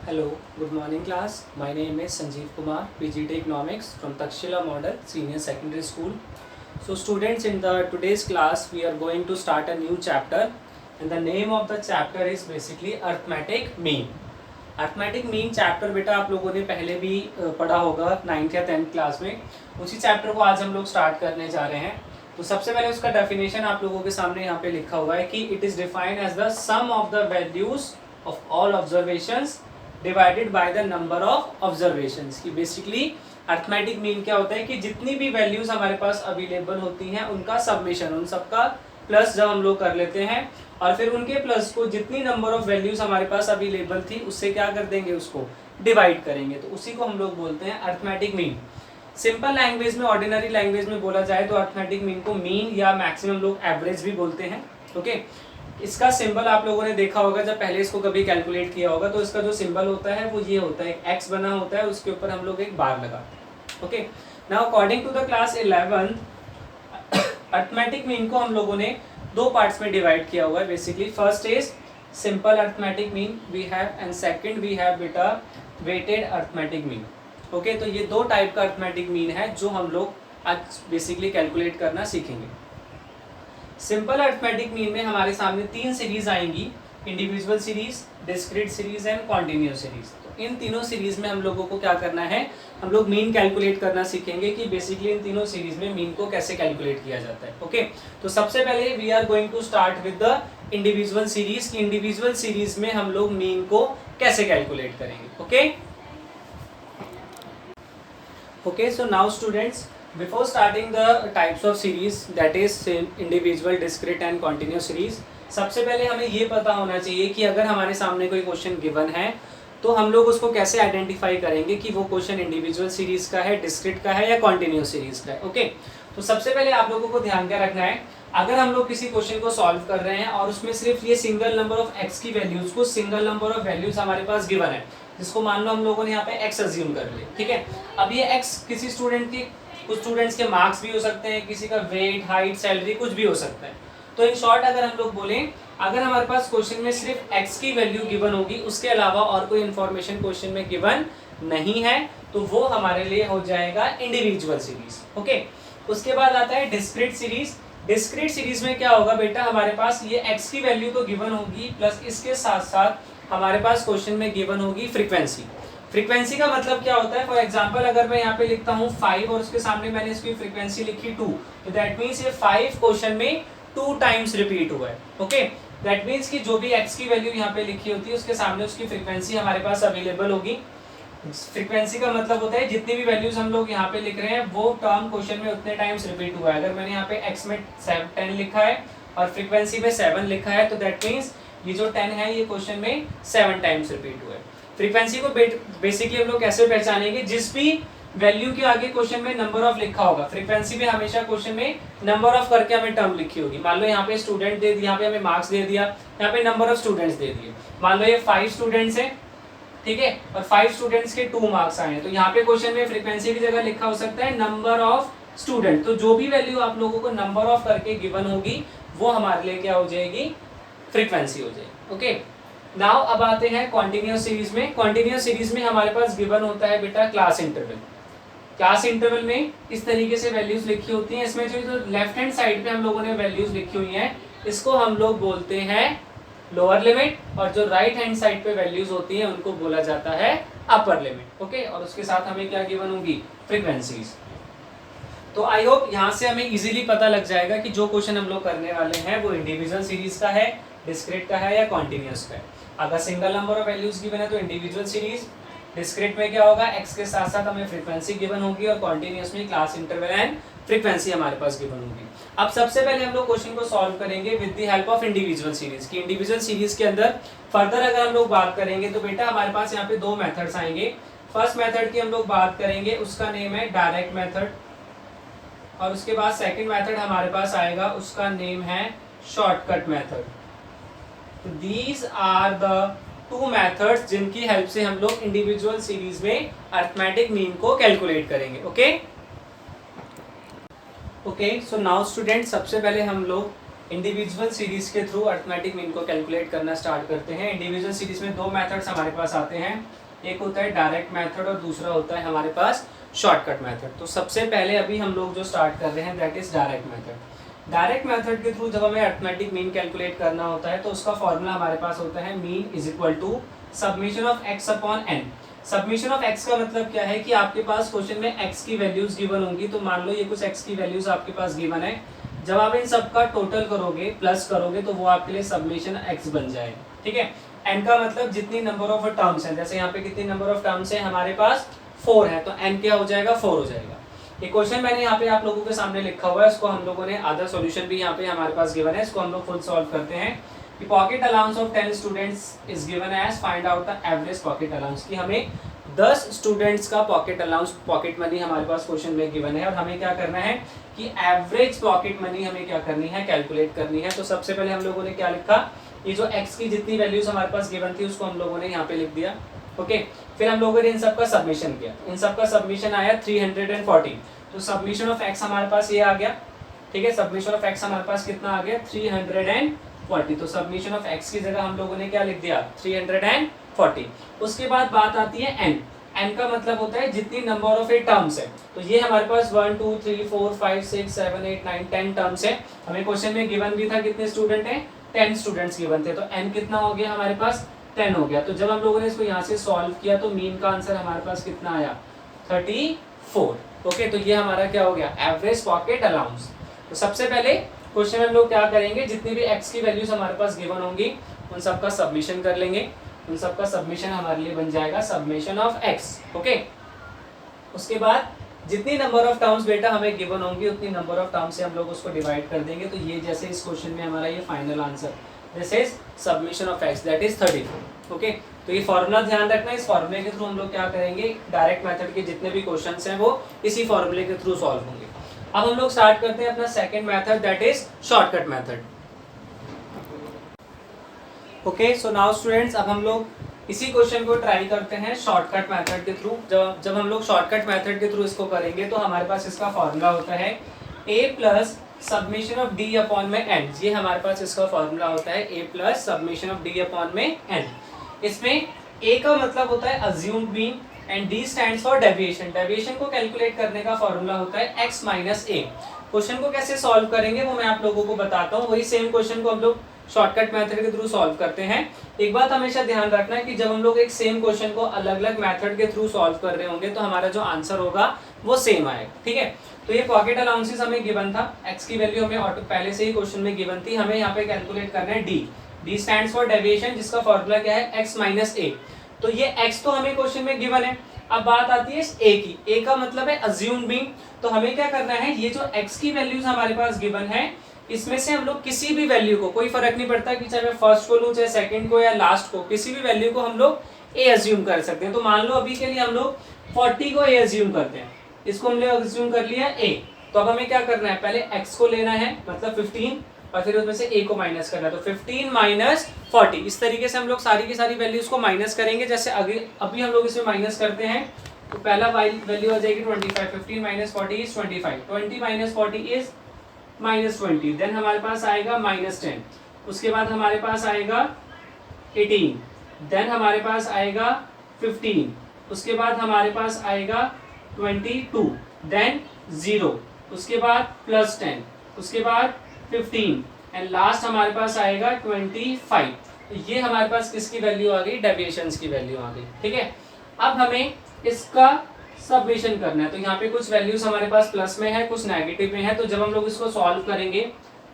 Hello, good morning class. My name is Sanjeev Kumar, PGT Economics from Takshila Model Senior Secondary School. So students, in the today's class we are going to start a new chapter and the name of the chapter is basically Arithmetic Mean. Arithmetic mean chapter बेटा आप लोगों ने पहले भी पढ़ा होगा 9th या 10th class में. उसी चैप्टर को आज हम लोग स्टार्ट करने जा रहे हैं. तो सबसे पहले उसका डेफिनेशन आप लोगों के सामने यहाँ पे लिखा हुआ है कि it is defined as the sum of the values of all observations divided by the number of observations. कि बेसिकली अर्थमेटिक मीन क्या होता है कि जितनी भी वैल्यूज हमारे पास अवेलेबल होती हैं उनका सबमिशन, उन सबका प्लस जब हम लोग कर लेते हैं और फिर उनके प्लस को जितनी नंबर ऑफ वैल्यूज हमारे पास अवेलेबल थी उससे क्या कर देंगे, उसको डिवाइड करेंगे. तो उसी को हम लोग बोलते हैं अर्थमेटिक मीन. सिंपल लैंग्वेज में, ऑर्डिनरी लैंग्वेज में बोला जाए तो अर्थमेटिक मीन को मीन या मैक्सिमम लोग एवरेज भी बोलते हैं. ओके, इसका सिंबल आप लोगों ने देखा होगा जब पहले इसको कभी कैलकुलेट किया होगा तो इसका जो सिंबल होता है वो ये होता है, एक्स बना होता है, उसके ऊपर हम लोग एक बार लगाते हैं. Okay, now according to the class 11 arithmetic mean को हम लोगों ने दो पार्ट्स में डिवाइड किया हुआ है. Basically first is simple arithmetic mean we have and second we have बेटा वेटेड अर्थमेटिक मीन. ओके, तो ये दो टाइप का अर्थमेटिक मीन है जो हम लोग आज बेसिकली कैलकुलेट करना सीखेंगे. सिंपल अर्थमेटिक मीन में हमारे सामने तीन सीरीज आएंगी, individual series, discrete series and continuous series. तो इन तीनों सीरीज में हम लोगों को क्या करना है, हम लोग मीन कैलकुलेट करना सीखेंगे कि बेसिकली इन तीनों सीरीज में मीन को कैसे कैलकुलेट किया जाता है. ओके, तो सबसे पहले we are going to start with the individual series. की इंडिविजुअल सीरीज में हम लोग मीन को कैसे कैलकुलेट करेंगे. Okay okay, so now students, before starting the types of series, that is individual, discrete and continuous series, सबसे पहले हमें ये पता होना चाहिए कि अगर हमारे सामने कोई क्वेश्चन गिवन है तो हम लोग उसको कैसे आइडेंटिफाई करेंगे कि वो क्वेश्चन इंडिविजुअल सीरीज का है, डिस्क्रीट का है या कॉन्टिन्यूस सीरीज का है. ओके, तो सबसे पहले आप लोगों को ध्यान क्या रखना है, अगर हम लोग किसी क्वेश्चन को सॉल्व कर रहे हैं और उसमें सिर्फ ये सिंगल नंबर ऑफ एक्स की वैल्यूज को सिंगल नंबर ऑफ वैल्यूज हमारे पास गिवन है, जिसको मान लो हम लोगों ने यहाँ पे एक्स अज्यूम कर लिया. ठीक है, अब ये एक्स किसी स्टूडेंट की, कुछ स्टूडेंट्स के मार्क्स भी हो सकते हैं, किसी का वेट, हाइट, सैलरी कुछ भी हो सकता है. तो इन शॉर्ट अगर हम लोग बोलें, अगर हमारे पास क्वेश्चन में सिर्फ एक्स की वैल्यू गिवन होगी, उसके अलावा और कोई इन्फॉर्मेशन क्वेश्चन में गिवन नहीं है, तो वो हमारे लिए हो जाएगा इंडिविजुअल सीरीज. ओके, उसके बाद आता है डिस्क्रीट सीरीज. डिस्क्रीट सीरीज में क्या होगा बेटा, हमारे पास ये एक्स की वैल्यू तो गिवन होगी प्लस इसके साथ साथ हमारे पास क्वेश्चन में गिवन होगी फ्रीक्वेंसी. फ्रीक्वेंसी का मतलब क्या होता है, फॉर एग्जांपल अगर मैं यहाँ पे लिखता हूँ 5 और उसके सामने मैंने इसकी फ्रीक्वेंसी लिखी 2, तो दैट मीन्स ये 5 क्वेश्चन में 2 टाइम्स रिपीट हुआ है. ओके, दैट मीन्स कि जो भी x की वैल्यू यहाँ पे लिखी होती है उसके सामने उसकी फ्रीक्वेंसी हमारे पास अवेलेबल होगी. फ्रीक्वेंसी का मतलब होता है जितनी भी वैल्यूज हम लोग यहाँ पे लिख रहे हैं वो टर्म क्वेश्चन में उतने टाइम्स रिपीट हुआ है. अगर मैंने यहाँ पे x में 10 लिखा है और फ्रीक्वेंसी में 7 लिखा है तो दैट मीन्स ये जो 10 है ये क्वेश्चन में 7 टाइम्स रिपीट हुआ है. फ्रीक्वेंसी को बेसिकली हम लोग कैसे पहचानेंगे, जिस भी वैल्यू के आगे क्वेश्चन में नंबर ऑफ लिखा होगा, फ्रीक्वेंसी में हमेशा क्वेश्चन में नंबर ऑफ करके हमें टर्म लिखी होगी. मान लो यहाँ पे स्टूडेंट दे दिया, यहाँ पे हमें मार्क्स दे दिया, यहाँ पे नंबर ऑफ स्टूडेंट्स दे दिए. मान लो ये 5 स्टूडेंट्स हैं, ठीक है, और 5 स्टूडेंट्स के 2 मार्क्स आए हैं, तो यहाँ पे क्वेश्चन में फ्रीक्वेंसी की जगह लिखा हो सकता है नंबर ऑफ स्टूडेंट. तो जो भी वैल्यू आप लोगों को नंबर ऑफ करके गिवन होगी वो हमारे लिए क्या हो जाएगी, फ्रीक्वेंसी हो जाएगी. ओके, नाउ अब आते हैं कॉन्टिन्यूअस सीरीज में. कॉन्टिन्यूअस सीरीज में हमारे पास गिवन होता है बेटा क्लास इंटरवल. क्लास इंटरवल में इस तरीके से वैल्यूज लिखी होती हैं. इसमें जो लेफ्ट हैंड साइड पे हम लोगों ने वैल्यूज लिखी हुई हैं इसको हम लोग बोलते हैं लोअर लिमिट, और जो राइट हैंड साइड पे वैल्यूज होती हैं उनको बोला जाता है अपर लिमिट. ओके, और उसके साथ हमें क्या गिवन होगी, फ्रीक्वेंसीज. तो आई होप यहाँ से हमें इजीली पता लग जाएगा कि जो क्वेश्चन हम लोग करने वाले हैं वो इंडिविजुअल सीरीज का है, डिस्क्रीट का है या कॉन्टिन्यूअस का है. अगर single number of values given है तो इंडिविजुअल सीरीज, डिस्क्रीट में क्या होगा, एक्स के साथ साथ हमें फ्रीक्वेंसी गिवन होगी और कॉन्टिन्यूअस में क्लास इंटरवल एंड फ्रीक्वेंसी हमारे पास गिवन होगी. अब सबसे पहले हम लोग क्वेश्चन को सॉल्व करेंगे with the help of individual series. की इंडिविजुअल सीरीज के अंदर फर्दर अगर हम लोग बात करेंगे तो बेटा हमारे पास यहाँ पे 2 मेथड्स आएंगे. फर्स्ट मेथड की हम लोग बात करेंगे, उसका नेम है डायरेक्ट मेथड, और उसके बाद सेकेंड मेथड हमारे पास आएगा, उसका नेम है shortcut method. These are the 2 methods जिनकी हेल्प से हम लोग इंडिविजुअल सीरीज में अर्थमेटिक मीन को कैलकुलेट करेंगे. Okay okay, so now student, सबसे पहले हम लोग इंडिविजुअल सीरीज के थ्रू अर्थमेटिक मीन को कैलकुलेट करना स्टार्ट करते हैं। इंडिविजुअल सीरीज में दो मेथड्स हमारे पास आते हैं, एक होता है डायरेक्ट मेथड और दूसरा होता है हमारे पास शॉर्टकट मेथड। तो सबसे पहले अभी हम लोग जो स्टार्ट कर रहे हैं that is direct method. Direct method के थ्रू जब हमें अर्थमेटिक मीन कैलकुलेट करना होता है तो उसका फॉर्मूला हमारे पास होता है mean is equal to summation of x upon n. Summation of x का मतलब क्या है कि आपके पास क्वेश्चन में एक्स की वैल्यूज गिवन होंगी। तो मान लो ये कुछ एक्स की वैल्यूज आपके पास गिवन है, जब आप इन सबका टोटल करोगे प्लस करोगे तो वो आपके लिए सबमिशन एक्स बन जाएगा। ठीक है, एन का मतलब जितनी नंबर ऑफ टर्म्स हैं, जैसे यहाँ पे कितनी नंबर ऑफ टर्म्स हैं हमारे पास 4 है, तो एन क्या हो जाएगा 4 हो जाएगा। ये क्वेश्चन मैंने यहाँ पे आप लोगों के सामने लिखा हुआ है, इसको हम लोगों ने आधा सॉल्यूशन भी यहाँ पे हमारे पास गिवन है, इसको हम लोग खुद सॉल्व करते हैं कि pocket allowance of 10 students is given as find out the average pocket allowance. कि हमें 10 स्टूडेंट्स का पॉकेट अलाउंस पॉकेट मनी हमारे पास क्वेश्चन में गिवन है और हमें क्या करना है कि एवरेज पॉकेट मनी हमें क्या करनी है, कैलकुलेट करनी है। तो सबसे पहले हम लोगों ने क्या लिखा, ये जो x की जितनी वैल्यूज हमारे पास गिवन थी उसको हम लोगों ने यहाँ पे लिख दिया। ओके, फिर हम लोगों ने इन सबका सबमिशन किया, इन सबका सबमिशन आया 340। तो सबमिशन ऑफ x हमारे पास ये आ गया। ठीक है, सबमिशन ऑफ x हमारे पास कितना आ गया 340। तो सबमिशन ऑफ x की जगह हम लोगों ने क्या लिख दिया 340। उसके बाद बात आती है n। n का मतलब होता है जितनी नंबर ऑफ ए टर्म्स है। तो ये हमारे पास 1 2 3 4 5 6 7 8 9 10 टर्म्स है। हमें क्वेश्चन में गिवन भी था कितने स्टूडेंट हैं, 10 स्टूडेंट्स गिवन थे। तो n कितना हो गया हमारे पास 10 हो गया। तो जब हम लोगों ने इसको यहाँ से सॉल्व किया तो मीन का आंसर हमारे पास कितना आया 34। ओके, तो ये हमारा क्या हो गया एवरेज पॉकेट अलाउंस। तो सबसे पहले क्वेश्चन में हम लोग क्या करेंगे, जितनी भी x की वैल्यूज हमारे पास गिवन होंगी उन सबका सबमिशन कर लेंगे। उन सबका सबमिशन हमारे लिए बन जाएगा सबमिशन ऑफ x। ओके, उसके बाद जितनी नंबर ऑफ टर्म्स बेटा हमें गिवन होंगी उतनी नंबर ऑफ टर्म्स से हम लोग उसको डिवाइड कर देंगे। तो ये जैसे इस क्वेश्चन में हमारा ये final answer this is submission of x that is 34। Okay, तो ये फॉर्मूला ध्यान रखना, इस फॉर्मूले के थ्रू हम लोग क्या करेंगे, डायरेक्ट मेथड के जितने भी क्वेश्चंस हैं वो इसी फॉर्मूले के थ्रू सॉल्व होंगे। अब हम लोग स्टार्ट करते हैं अपना second method that is shortcut method. Okay, so now students अब हम लोग इसी क्वेश्चन को ट्राई करते हैं शॉर्टकट मेथड के थ्रू। जब हम लोग शॉर्टकट मेथड के थ्रू इसको करेंगे तो हमारे पास इसका फॉर्मूला होता है a plus submission of d upon में n। ये हमारे पास इसका फॉर्मूला होता है a plus submission of d upon में n। इसमें a का मतलब होता है assumed mean and d stands for deviation. Deviation को कैलकुलेट करने का फॉर्मूला होता है x माइनस a। क्वेश्चन को कैसे सॉल्व करेंगे वो मैं आप लोगों को बताता हूँ। वही सेम क्वेश्चन को हम लोग शॉर्टकट मेथड के थ्रू सॉल्व करते हैं। एक बात हमेशा ध्यान रखना है कि जब हम लोग एक सेम क्वेश्चन को अलग अलग मेथड के थ्रू सॉल्व कर रहे होंगे तो हमारा जो आंसर होगा वो सेम आएगा। ठीक है, तो ये पॉकेट अलाउंसेस हमें गिवन था, x की वैल्यू हमें ऑटो पहले से ही क्वेश्चन में गिवन थी। हमें यहाँ पे कैलकुलेट करना है d स्टैंड्स फॉर डेविएशन जिसका फॉर्मूला क्या है x माइनस a। तो ये x तो हमें क्वेश्चन में गिवन है। अब बात आती है a की, a का मतलब है अज्यूम्ड मीन। तो हमें क्या करना है, ये जो x की वैल्यूज हमारे पास गिवन है इसमें से हम लोग किसी भी वैल्यू को, कोई फर्क नहीं पड़ता कि चाहे मैं फर्स्ट को लूं चाहे सेकंड को या लास्ट को, किसी भी वैल्यू को हम लोग a अज्यूम कर सकते हैं। तो मान लो अभी के लिए हम लोग 40 को a अज्यूम करते हैं, इसको हमने अज्यूम कर लिया a। तो अब हमें क्या करना है, पहले x को लेना है मतलब 15 और फिर उसमें से a को माइनस करना है। तो 15 माइनस 40 इस तरीके से हम लोग सारी की सारी वैल्यूज को माइनस करेंगे। जैसे अभी हम लोग इसमें माइनस करते हैं तो पहला वैल्यू आ जाएगी 25। 15 minus 40 is 25। 20 minus 40 is -20। Then हमारे पास आएगा -10। उसके बाद हमारे पास आएगा 18। देन हमारे पास आएगा 15। उसके बाद हमारे पास आएगा 22। देन 0। उसके बाद +10। उसके बाद 15 एंड लास्ट हमारे पास आएगा 25। तो ये हमारे पास किसकी वैल्यू आ गई, डेविएशंस की वैल्यू आ गई। ठीक है, अब हमें इसका सबमिशन करना है। तो यहाँ पे कुछ वैल्यूज हमारे पास प्लस में है, कुछ नेगेटिव में है। तो जब हम लोग इसको सॉल्व करेंगे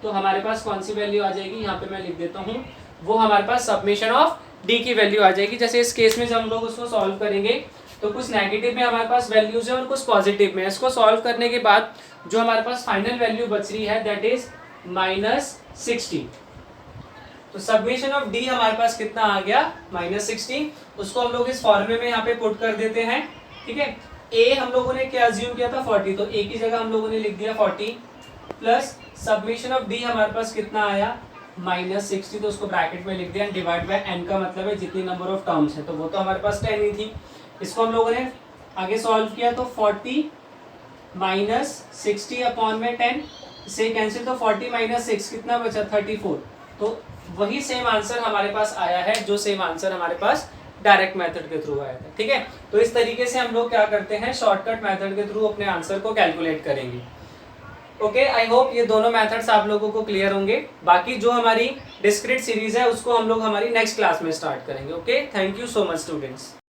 तो हमारे पास कौन सी वैल्यू आ जाएगी, यहाँ पे मैं लिख देता हूँ, वो हमारे पास सबमिशन ऑफ डी की वैल्यू आ जाएगी। जैसे इस केस में जब हम लोग उसको सॉल्व करेंगे तो कुछ नेगेटिव में हमारे पास वैल्यूज है और कुछ पॉजिटिव में। इसको सॉल्व करने के बाद जो हमारे पास फाइनल वैल्यू बच रही है दैट इज -60। तो सबमिशन ऑफ डी हमारे पास कितना आ गया -60। उसको हम लोग इस फॉर्मूले में यहाँ पे पुट कर देते हैं। ठीक है, ए हम लोगों ने क्या अज्यूम किया था 40, तो ए की जगह हम लोगों ने लिख दिया 40 प्लस सबमिशन ऑफ डी हमारे पास कितना आया -60। तो उसको ब्रैकेट में लिख दिया, डिवाइड बाय n का मतलब है जितनी नंबर ऑफ टर्म्स है। तो वो तो हमारे पास 10 ही थी। इसको हम लोगों ने आगे सॉल्व किया तो 40 -60 अपॉन में 10 से कैंसिल, तो 40 माइनस 6 कितना बचा 34। तो वही सेम आंसर हमारे पास आया है जो सेम आंसर हमारे पास डायरेक्ट मेथड के थ्रू आया था। ठीक है, तो इस तरीके से हम लोग क्या करते हैं, शॉर्टकट मेथड के थ्रू अपने आंसर को कैलकुलेट करेंगे। ओके, आई होप ये दोनों मेथड्स आप लोगों को क्लियर होंगे। बाकी जो हमारी डिस्क्रीट सीरीज है उसको हम लोग हमारी नेक्स्ट क्लास में स्टार्ट करेंगे। Okay, thank you so much students.